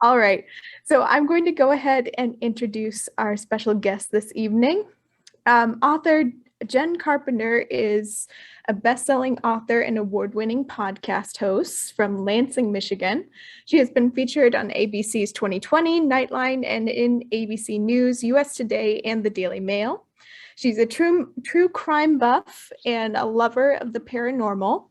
All right. So I'm going to go ahead and introduce our special guest this evening. Author Jenn Carpenter is a best-selling author and award-winning podcast host from Lansing, Michigan. She has been featured on ABC's 2020, Nightline, and in ABC News, US Today, and the Daily Mail. She's a true crime buff and a lover of the paranormal.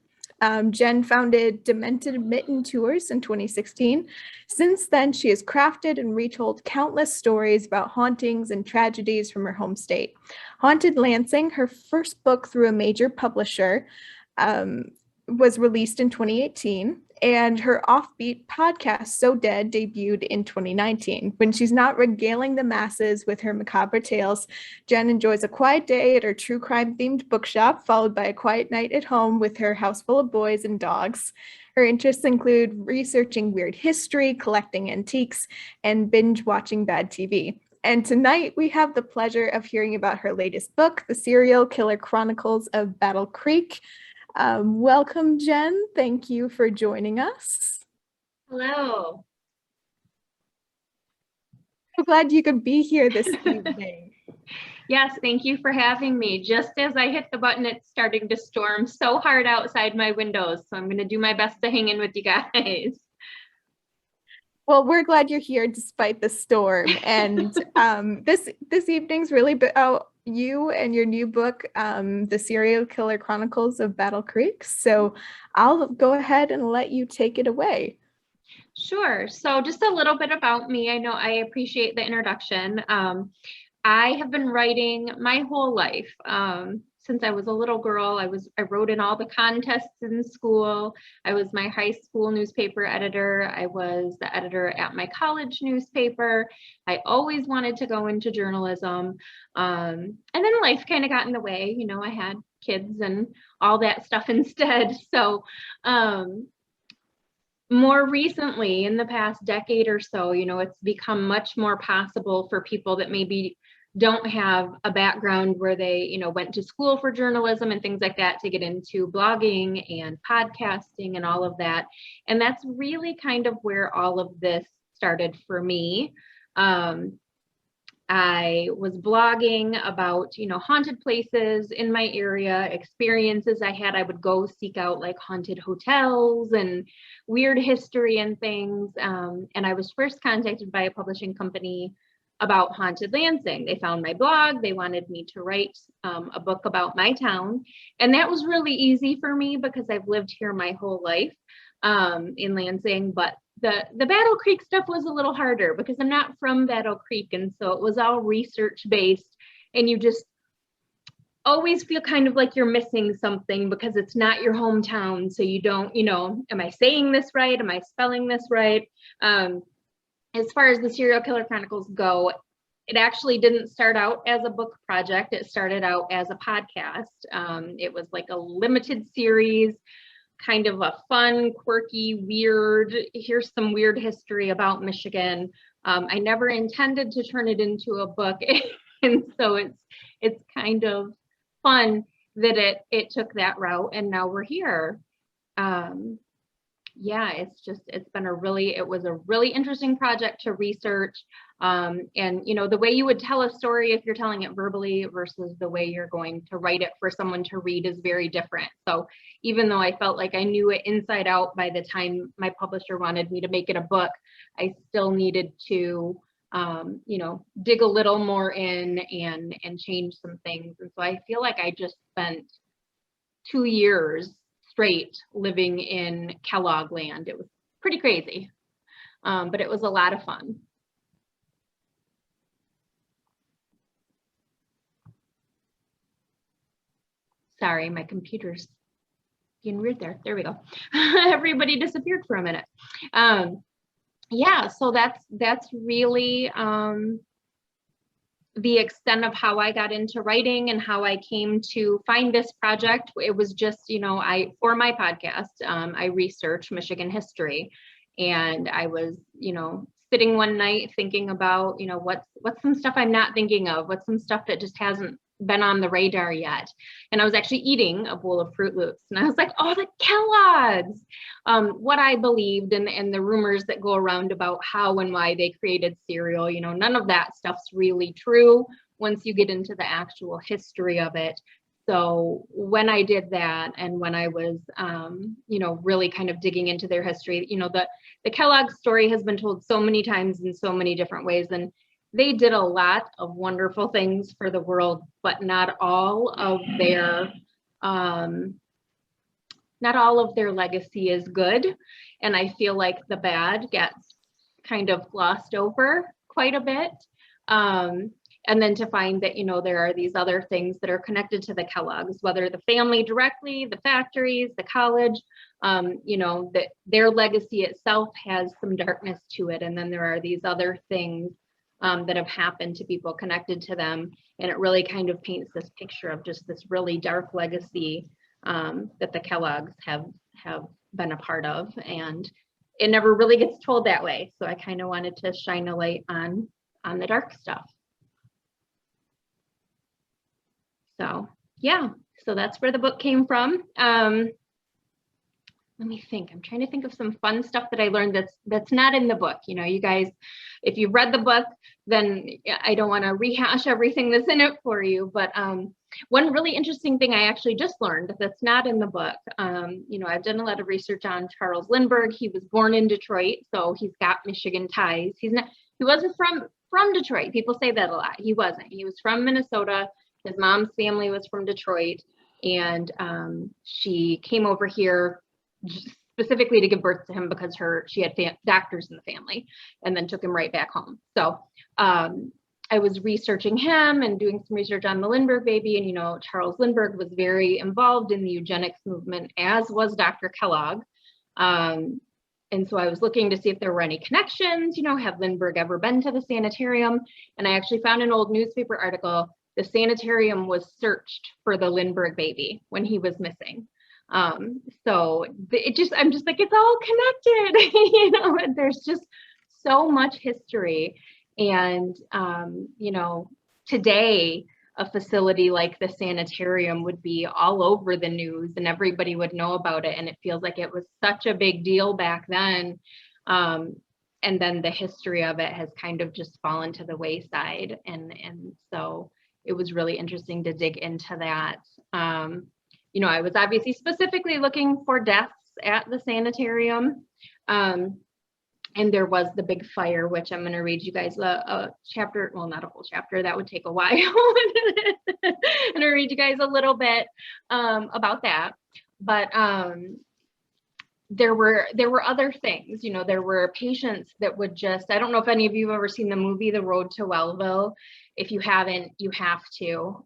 Jenn founded Demented Mitten Tours in 2016. Since then, she has crafted and retold countless stories about hauntings and tragedies from her home state. Haunted Lansing, her first book through a major publisher, was released in 2018, and her offbeat podcast, So Dead, debuted in 2019. When she's not regaling the masses with her macabre tales, Jenn enjoys a quiet day at her true crime-themed bookshop, followed by a quiet night at home with her house full of boys and dogs. Her interests include researching weird history, collecting antiques, and binge-watching bad TV. And tonight we have the pleasure of hearing about her latest book, The Serial Killer Chronicles of Battle Creek. Welcome, Jenn. Thank you for joining us. Hello. I'm glad you could be here this evening. Yes, thank you for having me. Just as I hit the button, it's starting to storm so hard outside my windows. So I'm going to do my best to hang in with you guys. Well, we're glad you're here despite the storm. And this evening's really about you and your new book, The Serial Killer Chronicles of Battle Creek. So I'll go ahead and let you take it away. Sure. So just a little bit about me. I know I appreciate the introduction. I have been writing my whole life. Since I was a little girl, I wrote in all the contests in school. I was my high school newspaper editor. I was the editor at my college newspaper. I always wanted to go into journalism. And then life kind of got in the way. You know, I had kids and all that stuff instead. So more recently, in the past decade or so, you know, it's become much more possible for people that maybe don't have a background where they, you know, went to school for journalism and things like that to get into blogging and podcasting and all of that. And that's really kind of where all of this started for me. I was blogging about, you know, haunted places in my area, experiences I had. I would go seek out like haunted hotels and weird history and things. And I was first contacted by a publishing company about Haunted Lansing. They found my blog. They wanted me to write a book about my town. And that was really easy for me because I've lived here my whole life in Lansing. But the Battle Creek stuff was a little harder because I'm not from Battle Creek. And so it was all research based. And you just always feel kind of like you're missing something because it's not your hometown. So you don't, you know, am I saying this right? Am I spelling this right? As far as the Serial Killer Chronicles go, it actually didn't start out as a book project. It started out as a podcast. It was like a limited series, kind of a fun, quirky, weird, here's some weird history about Michigan. I never intended to turn it into a book. And so it's kind of fun that it took that route and now we're here. Yeah, it was a really interesting project to research. And, you know, the way you would tell a story if you're telling it verbally versus the way you're going to write it for someone to read is very different. So even though I felt like I knew it inside out by the time my publisher wanted me to make it a book, I still needed to, you know, dig a little more in and change some things. And so I feel like I just spent 2 years straight living in Kellogg land. It was pretty crazy, but it was a lot of fun. Sorry, my computer's being weird there. There we go. Everybody disappeared for a minute. Yeah, so that's really the extent of how I got into writing and how I came to find this project. It was just, you know, for my podcast, I researched Michigan history, and I was, you know, sitting one night thinking about, you know, what's some stuff I'm not thinking of, what's some stuff that just hasn't been on the radar yet. And I was actually eating a bowl of Fruit Loops, and I was like, oh, the Kellogg's. What I believed and the rumors that go around about how and why they created cereal, you know, none of that stuff's really true once you get into the actual history of it. So when I did that, and when I was, you know, really kind of digging into their history, you know, the Kellogg story has been told so many times in so many different ways, and they did a lot of wonderful things for the world, but not all of their legacy is good. And I feel like the bad gets kind of glossed over quite a bit. And then to find that, you know, there are these other things that are connected to the Kellogg's, whether the family directly, the factories, the college, you know, that their legacy itself has some darkness to it. And then there are these other things that have happened to people connected to them. And it really kind of paints this picture of just this really dark legacy that the Kellogg's have been a part of. And it never really gets told that way. So I kind of wanted to shine a light on the dark stuff. So yeah, so that's where the book came from. Let me think. I'm trying to think of some fun stuff that I learned that's not in the book. You know, you guys, if you've read the book, then I don't want to rehash everything that's in it for you. But one really interesting thing I actually just learned that's not in the book. You know, I've done a lot of research on Charles Lindbergh. He was born in Detroit, so he's got Michigan ties. He wasn't from Detroit. People say that a lot. He wasn't. He was from Minnesota. His mom's family was from Detroit, and she came over here specifically to give birth to him because she had doctors in the family, and then took him right back home. So I was researching him and doing some research on the Lindbergh baby, and you know, Charles Lindbergh was very involved in the eugenics movement, as was Dr. Kellogg. And so I was looking to see if there were any connections, you know, had Lindbergh ever been to the sanitarium? And I actually found an old newspaper article. The sanitarium was searched for the Lindbergh baby when he was missing. So I'm just like, it's all connected, you know, there's just so much history. And, you know, today, a facility like the sanitarium would be all over the news and everybody would know about it. And it feels like it was such a big deal back then. And then the history of it has kind of just fallen to the wayside. And so it was really interesting to dig into that. You know, I was obviously specifically looking for deaths at the sanitarium. And there was the big fire, which I'm going to read you guys a chapter, well, not a whole chapter, that would take a while. I'm going to read you guys a little bit about that. But there were other things, you know, there were patients that would just, I don't know if any of you have ever seen the movie, The Road to Wellville. If you haven't, you have to.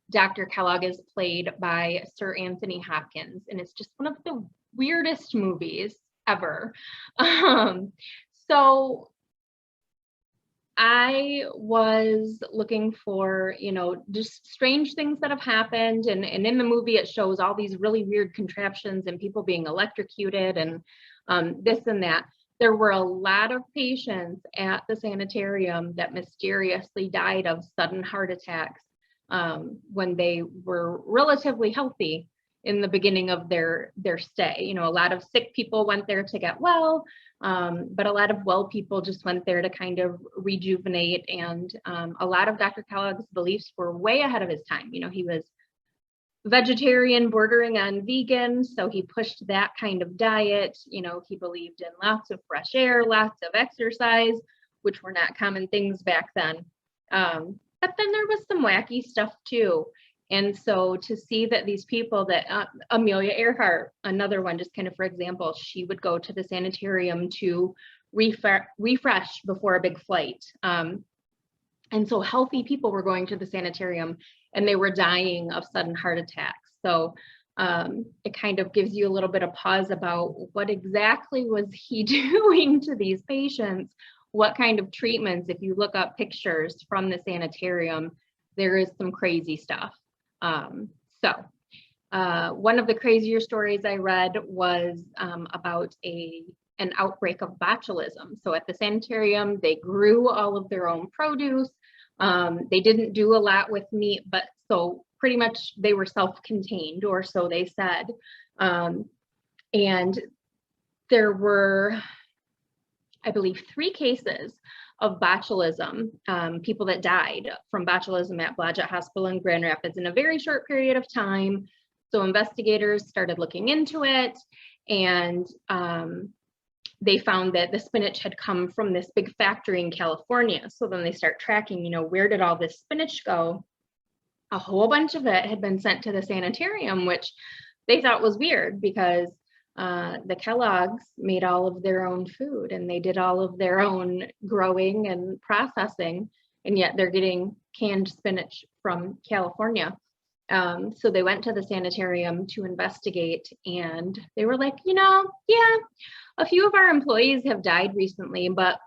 Dr. Kellogg is played by Sir Anthony Hopkins, and it's just one of the weirdest movies ever. So I was looking for, you know, just strange things that have happened. And in the movie, it shows all these really weird contraptions and people being electrocuted and this and that. There were a lot of patients at the sanitarium that mysteriously died of sudden heart attacks when they were relatively healthy in the beginning of their stay. You know, a lot of sick people went there to get well, but a lot of well people just went there to kind of rejuvenate. And a lot of Dr. Kellogg's beliefs were way ahead of his time. You know, he was vegetarian bordering on vegan, so he pushed that kind of diet. You know, he believed in lots of fresh air, lots of exercise, which were not common things back then. But then there was some wacky stuff too. And so to see that these people that Amelia Earhart, another one, just kind of for example, she would go to the sanitarium to refresh before a big flight. And so healthy people were going to the sanitarium and they were dying of sudden heart attacks. So it kind of gives you a little bit of pause about what exactly was he doing to these patients, what kind of treatments. If you look up pictures from the sanitarium, there is some crazy stuff. One of the crazier stories I read was about an outbreak of botulism. So at the sanitarium, they grew all of their own produce. They didn't do a lot with meat, but so pretty much they were self-contained, or so they said. And there were, I believe, 3 cases of botulism, people that died from botulism at Blodgett Hospital in Grand Rapids in a very short period of time. So investigators started looking into it, and they found that the spinach had come from this big factory in California. So then they start tracking, you know, where did all this spinach go? A whole bunch of it had been sent to the sanitarium, which they thought was weird because the Kellogg's made all of their own food and they did all of their own growing and processing, and yet they're getting canned spinach from California. So they went to the sanitarium to investigate, and they were like, you know, yeah, a few of our employees have died recently, but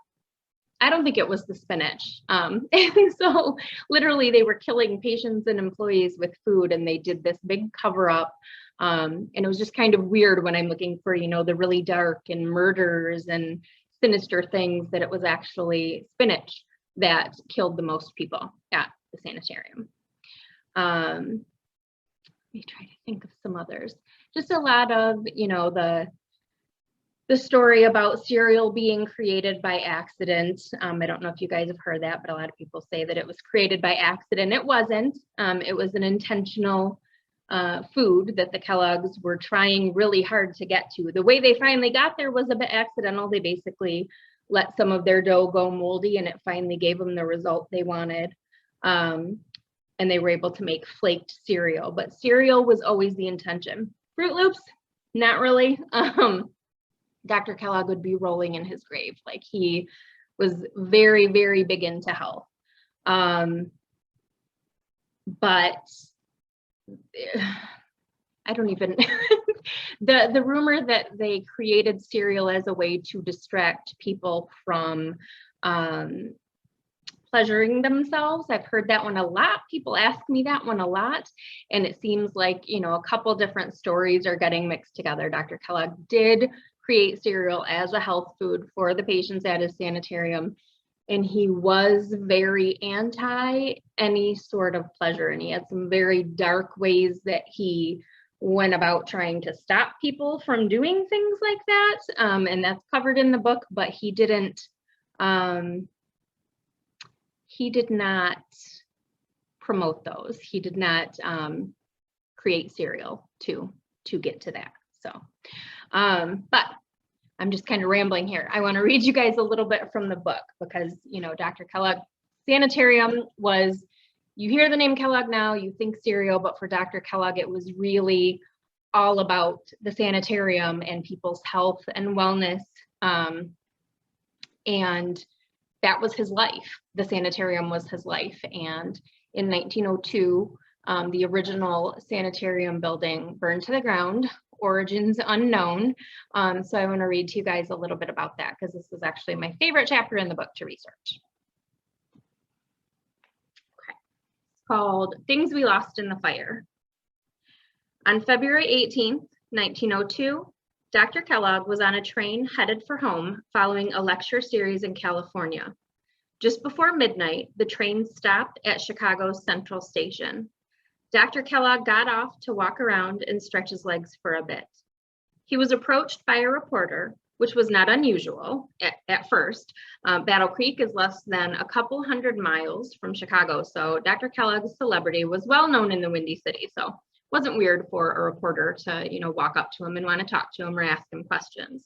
I don't think it was the spinach. And so literally they were killing patients and employees with food, and they did this big cover up. And it was just kind of weird when I'm looking for, you know, the really dark and murders and sinister things, that it was actually spinach that killed the most people at the sanitarium. Let me try to think of some others. Just a lot of, you know, the story about cereal being created by accident. I don't know if you guys have heard that, but a lot of people say that it was created by accident. It wasn't. It was an intentional food that the Kellogg's were trying really hard to get to. The way they finally got there was a bit accidental. They basically let some of their dough go moldy, and it finally gave them the result they wanted. And they were able to make flaked cereal, but cereal was always the intention. Fruit Loops, not really. Dr. Kellogg would be rolling in his grave. Like, he was very, very big into health. But I don't even, the rumor that they created cereal as a way to distract people from pleasuring themselves. I've heard that one a lot. People ask me that one a lot. And it seems like, you know, a couple different stories are getting mixed together. Dr. Kellogg did create cereal as a health food for the patients at his sanitarium, and he was very anti any sort of pleasure, and he had some very dark ways that he went about trying to stop people from doing things like that, and that's covered in the book. But he did not promote those. He did not create cereal to get to that. So but I'm just kind of rambling here. I want to read you guys a little bit from the book, because, you know, Dr. Kellogg, sanitarium was, you hear the name Kellogg now, you think cereal, but for Dr. Kellogg, it was really all about the sanitarium and people's health and wellness. And that was his life. The sanitarium was his life. And in 1902, the original sanitarium building burned to the ground, origins unknown. So I want to read to you guys a little bit about that, because this was actually my favorite chapter in the book to research. Okay. It's called Things We Lost in the Fire. On February 18th, 1902, Dr. Kellogg was on a train headed for home following a lecture series in California. Just before midnight, the train stopped at Chicago's Central Station. Dr. Kellogg got off to walk around and stretch his legs for a bit. He was approached by a reporter, which was not unusual at first. Battle Creek is less than a couple hundred miles from Chicago, so Dr. Kellogg's celebrity was well known in the Windy City, so it wasn't weird for a reporter to, you know, walk up to him and want to talk to him or ask him questions.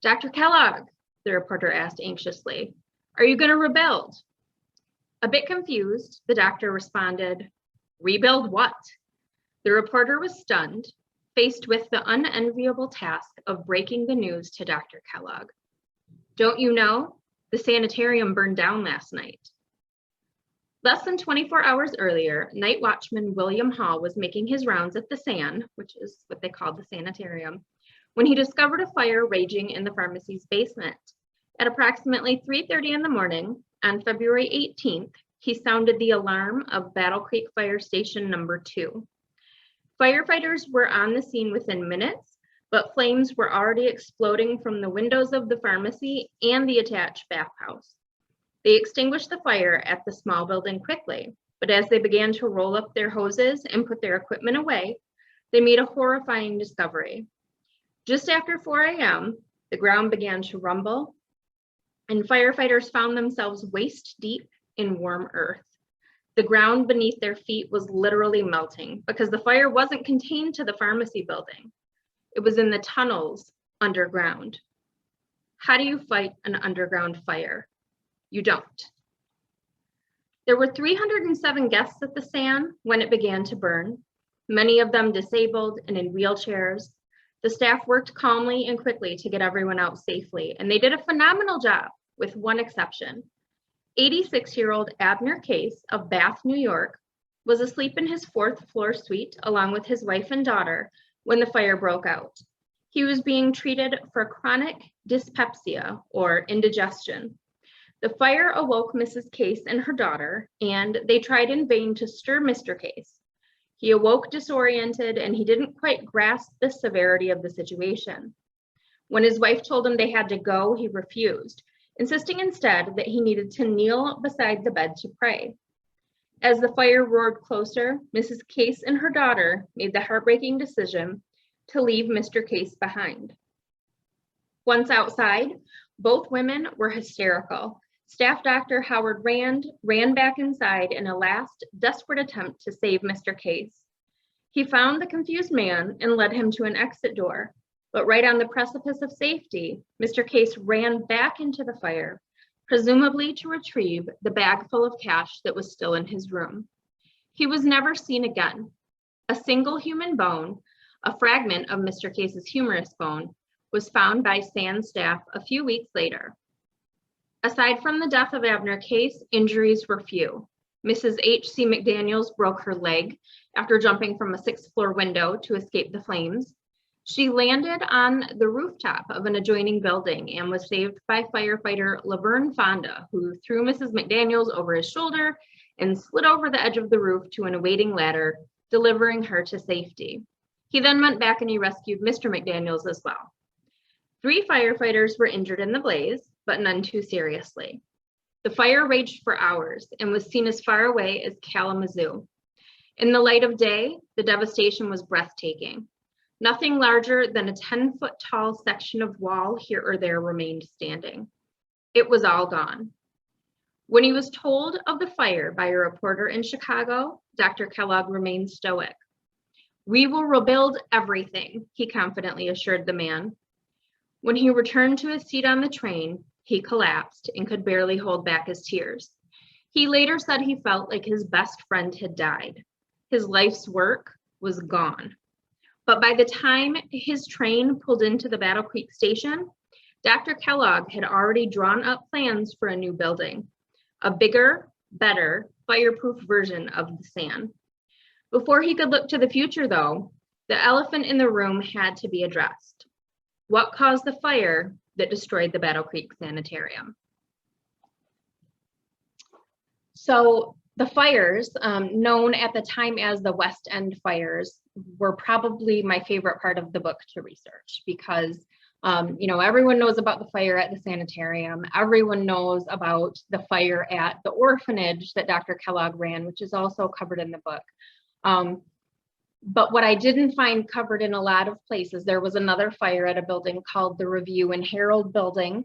Dr. Kellogg, the reporter asked anxiously, "Are you going to rebuild?" A bit confused, the doctor responded, "Rebuild what?" The reporter was stunned, faced with the unenviable task of breaking the news to Dr. Kellogg. "Don't you know? The sanitarium burned down last night." Less than 24 hours earlier, night watchman William Hall was making his rounds at the SAN, which is what they called the sanitarium, when he discovered a fire raging in the pharmacy's basement. At approximately 3:30 in the morning, on February 18th, he sounded the alarm of Battle Creek Fire Station number 2. Firefighters were on the scene within minutes, but flames were already exploding from the windows of the pharmacy and the attached bathhouse. They extinguished the fire at the small building quickly, but as they began to roll up their hoses and put their equipment away, they made a horrifying discovery. Just after 4 a.m., the ground began to rumble, and firefighters found themselves waist deep in warm earth. The ground beneath their feet was literally melting because the fire wasn't contained to the pharmacy building. It was in the tunnels underground. How do you fight an underground fire? You don't. There were 307 guests at the SAN when it began to burn, many of them disabled and in wheelchairs. The staff worked calmly and quickly to get everyone out safely, and they did a phenomenal job, with one exception. 86-year-old Abner Case of Bath, New York, was asleep in his 4th floor suite along with his wife and daughter when the fire broke out. He was being treated for chronic dyspepsia, or indigestion. The fire awoke Mrs. Case and her daughter, and they tried in vain to stir Mr. Case. He awoke disoriented, and he didn't quite grasp the severity of the situation. When his wife told him they had to go, he refused, insisting instead that he needed to kneel beside the bed to pray. As the fire roared closer, Mrs. Case and her daughter made the heartbreaking decision to leave Mr. Case behind. Once outside, both women were hysterical. Staff Dr. Howard Rand ran back inside in a last desperate attempt to save Mr. Case. He found the confused man and led him to an exit door, but right on the precipice of safety, Mr. Case ran back into the fire, presumably to retrieve the bag full of cash that was still in his room. He was never seen again. A single human bone, a fragment of Mr. Case's humerus bone, was found by SAN staff a few weeks later. Aside from the death of Abner Case, injuries were few. Mrs. H.C. McDaniels broke her leg after jumping from a 6th floor window to escape the flames. She landed on the rooftop of an adjoining building and was saved by firefighter Laverne Fonda, who threw Mrs. McDaniels over his shoulder and slid over the edge of the roof to an awaiting ladder, delivering her to safety. He then went back and he rescued Mr. McDaniels as well. 3 firefighters were injured in the blaze, but none too seriously. The fire raged for hours and was seen as far away as Kalamazoo. In the light of day, the devastation was breathtaking. Nothing larger than a 10-foot tall section of wall here or there remained standing. It was all gone. When he was told of the fire by a reporter in Chicago, Dr. Kellogg remained stoic. "We will rebuild everything," he confidently assured the man. When he returned to his seat on the train, he collapsed and could barely hold back his tears. He later said he felt like his best friend had died. His life's work was gone. But by the time his train pulled into the Battle Creek station, Dr. Kellogg had already drawn up plans for a new building, a bigger, better, fireproof version of the SAN. Before he could look to the future, though, the elephant in the room had to be addressed. What caused the fire that destroyed the Battle Creek Sanitarium? So the fires, known at the time as the West End fires, were probably my favorite part of the book to research because, everyone knows about the fire at the sanitarium. Everyone knows about the fire at the orphanage that Dr. Kellogg ran, which is also covered in the book. But what I didn't find covered in a lot of places, there was another fire at a building called the Review and Herald building,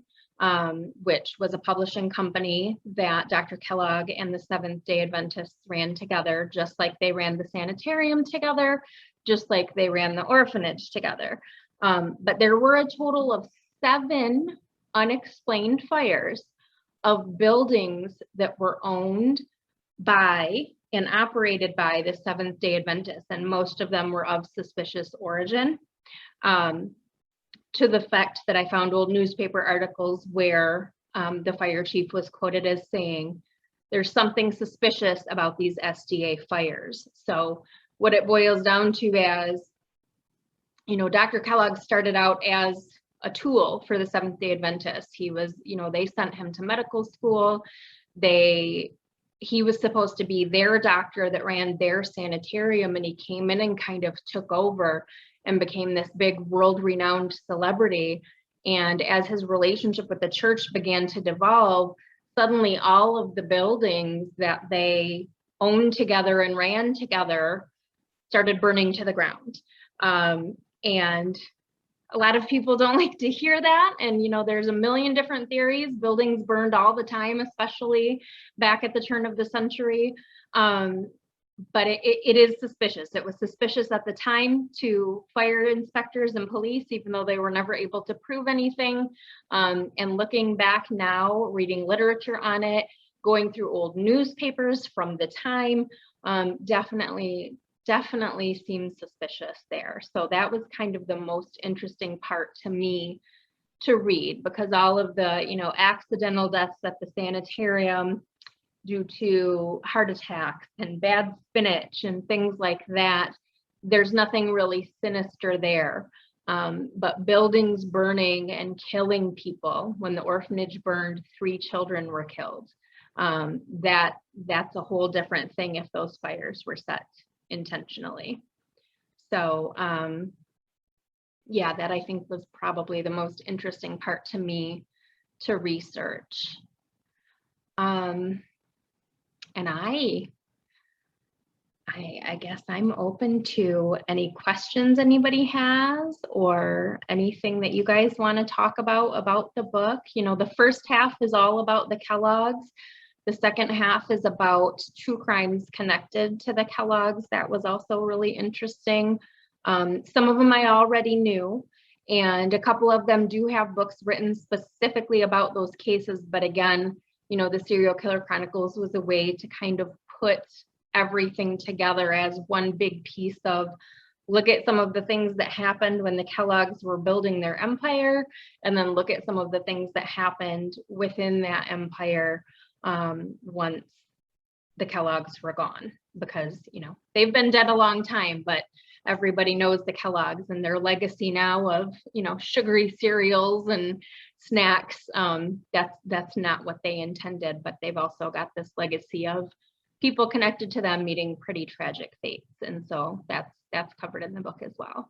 which was a publishing company that Dr. Kellogg and the Seventh-day Adventists ran together, just like they ran the sanitarium together, just like they ran the orphanage together. But there were a total of 7 unexplained fires of buildings that were owned by and operated by the Seventh-day Adventists, and most of them were of suspicious origin, to the fact that I found old newspaper articles where the fire chief was quoted as saying, "There's something suspicious about these SDA fires." So what it boils down to as, Dr. Kellogg started out as a tool for the Seventh-day Adventists. He was, they sent him to medical school. He was supposed to be their doctor that ran their sanitarium, and he came in and kind of took over and became this big world-renowned celebrity. And as his relationship with the church began to devolve, suddenly all of the buildings that they owned together and ran together started burning to the ground. And a lot of people don't like to hear that. And, you know, there's a million different theories. Buildings burned all the time, especially back at the turn of the century. But it is suspicious. It was suspicious at the time to fire inspectors and police, even though they were never able to prove anything. And looking back now, reading literature on it, going through old newspapers from the time, definitely seems suspicious there. So that was kind of the most interesting part to me to read, because all of the, you know, accidental deaths at the sanitarium due to heart attacks and bad spinach and things like that, there's nothing really sinister there. But buildings burning and killing people, when the orphanage burned, 3 children were killed. That's a whole different thing if those fires were set intentionally. So yeah, that I think was probably the most interesting part to me to research. And I guess I'm open to any questions anybody has, or anything that you guys want to talk about the book. You know, the first half is all about the Kellogg's. The second half is about true crimes connected to the Kellogg's. That was also really interesting. Some of them I already knew, and a couple of them do have books written specifically about those cases. But again, you know, the Serial Killer Chronicles was a way to kind of put everything together as one big piece of, look at some of the things that happened when the Kellogg's were building their empire, and then look at some of the things that happened within that empire once the Kellogg's were gone. Because, you know, they've been dead a long time, but everybody knows the Kellogg's and their legacy now of, you know, sugary cereals and snacks. That's not what they intended, but they've also got this legacy of people connected to them meeting pretty tragic fates. And so that's covered in the book as well.